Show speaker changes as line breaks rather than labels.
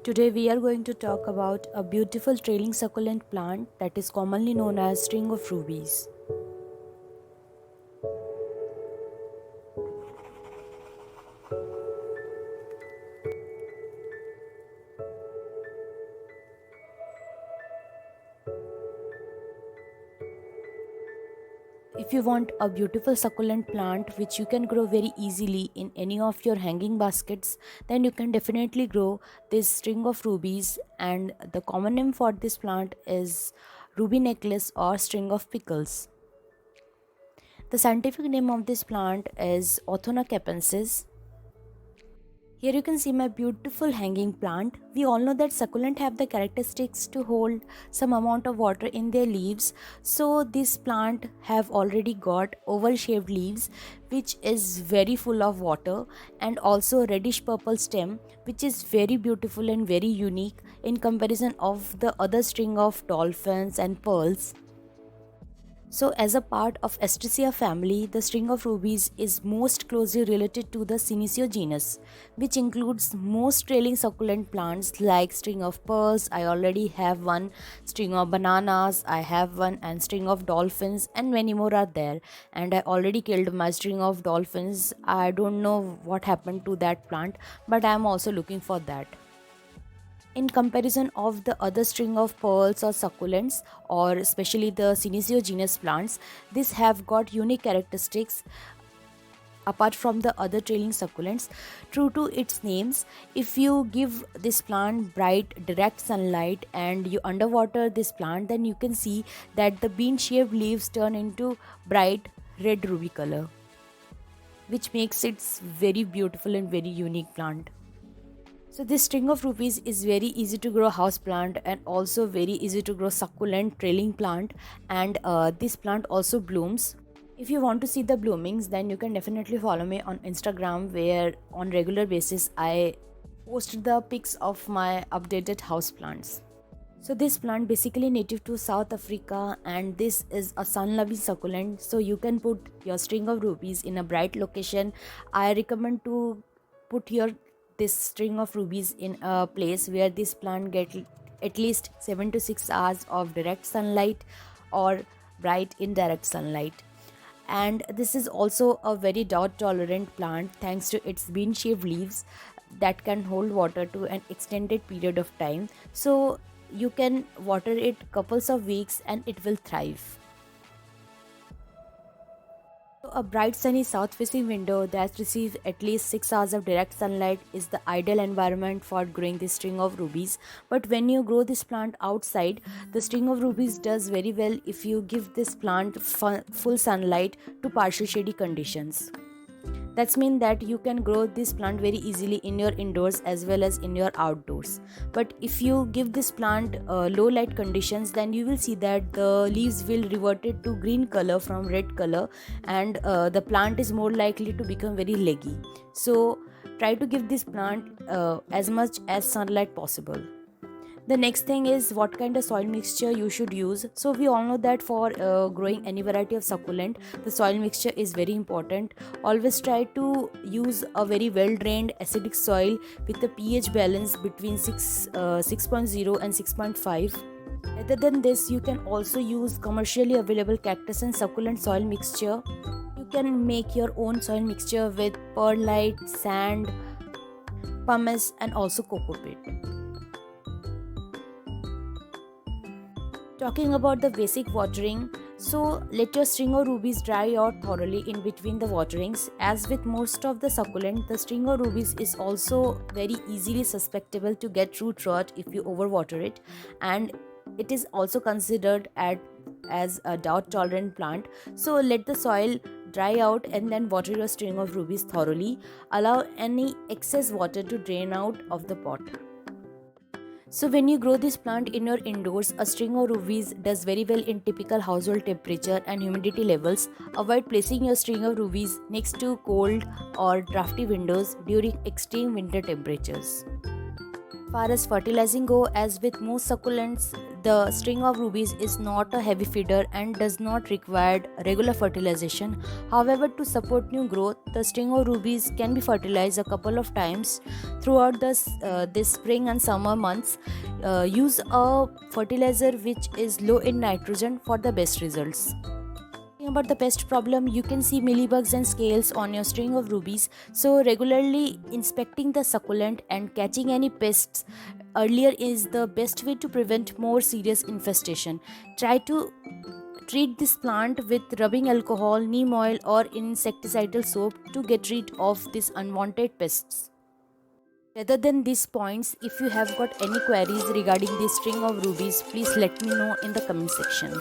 Today we are going to talk about a beautiful trailing succulent plant that is commonly known as string of rubies. If you want a beautiful succulent plant which you can grow very easily in any of your hanging baskets, then you can definitely grow this string of rubies, and the common name for this plant is ruby necklace or string of pickles. The scientific name of this plant is Othona capensis. Here you can see my beautiful hanging plant. We all know that succulent have the characteristics to hold some amount of water in their leaves. So this plant have already got oval shaped leaves which is very full of water, and also reddish purple stem which is very beautiful and very unique in comparison of the other string of dolphins and pearls. So, as a part of Astraceae family, the string of rubies is most closely related to the Senecio genus, which includes most trailing succulent plants like string of pearls. I already have one, string of bananas, I have one, and string of dolphins, and many more are there. And I already killed my string of dolphins. I don't know what happened to that plant, but I am also looking for that. In comparison of the other string of pearls or succulents, or especially the Senecio genus plants, these have got unique characteristics apart from the other trailing succulents. True to its names, if you give this plant bright direct sunlight and you underwater this plant, then you can see that the bean shaped leaves turn into bright red ruby color, which makes it very beautiful and very unique plant. So this string of rupees is very easy to grow house plant and also very easy to grow succulent trailing plant, and this plant also blooms. If you want to see the bloomings, then you can definitely follow me on Instagram, where on regular basis I post the pics of my updated house plants. So this plant basically native to South Africa, and this is a sun loving succulent, so you can put your string of rubies in a bright location. I recommend to put your this string of rubies in a place where this plant get at least 7 to 6 hours of direct sunlight or bright indirect sunlight. And this is also a very drought tolerant plant thanks to its bean shaped leaves that can hold water to an extended period of time, so you can water it couples of weeks and it will thrive. So a bright sunny south facing window that receives at least 6 hours of direct sunlight is the ideal environment for growing this string of rubies. But when you grow this plant outside, the string of rubies does very well if you give this plant full sunlight to partial shady conditions. That's mean that you can grow this plant very easily in your indoors as well as in your outdoors. But if you give this plant low light conditions, then you will see that the leaves will reverted to green color from red color, and the plant is more likely to become very leggy. So try to give this plant as much as sunlight possible. The next thing is what kind of soil mixture you should use. So we all know that for growing any variety of succulent, the soil mixture is very important. Always try to use a very well drained acidic soil with a pH balance between 6.0 and 6.5. Other than this, you can also use commercially available cactus and succulent soil mixture. You can make your own soil mixture with perlite, sand, pumice, and also coco peat. Talking about the basic watering, so let your string of rubies dry out thoroughly in between the waterings. As with most of the succulent, the string of rubies is also very easily susceptible to get root rot if you overwater it, and it is also considered as a drought tolerant plant. So let the soil dry out and then water your string of rubies thoroughly. Allow any excess water to drain out of the pot. So when you grow this plant in your indoors, a string of rubies does very well in typical household temperature and humidity levels. Avoid placing your string of rubies next to cold or drafty windows during extreme winter temperatures. Far as fertilizing go, as with most succulents, the string of rubies is not a heavy feeder and does not require regular fertilization. However, to support new growth, the string of rubies can be fertilized a couple of times throughout this spring and summer months. Use a fertilizer which is low in nitrogen for the best results. About the pest problem, you can see mealybugs and scales on your string of rubies, so regularly inspecting the succulent and catching any pests earlier is the best way to prevent more serious infestation. Try to treat this plant with rubbing alcohol, neem oil or insecticidal soap to get rid of these unwanted pests. Rather than these points, if you have got any queries regarding this string of rubies, please let me know in the comment section.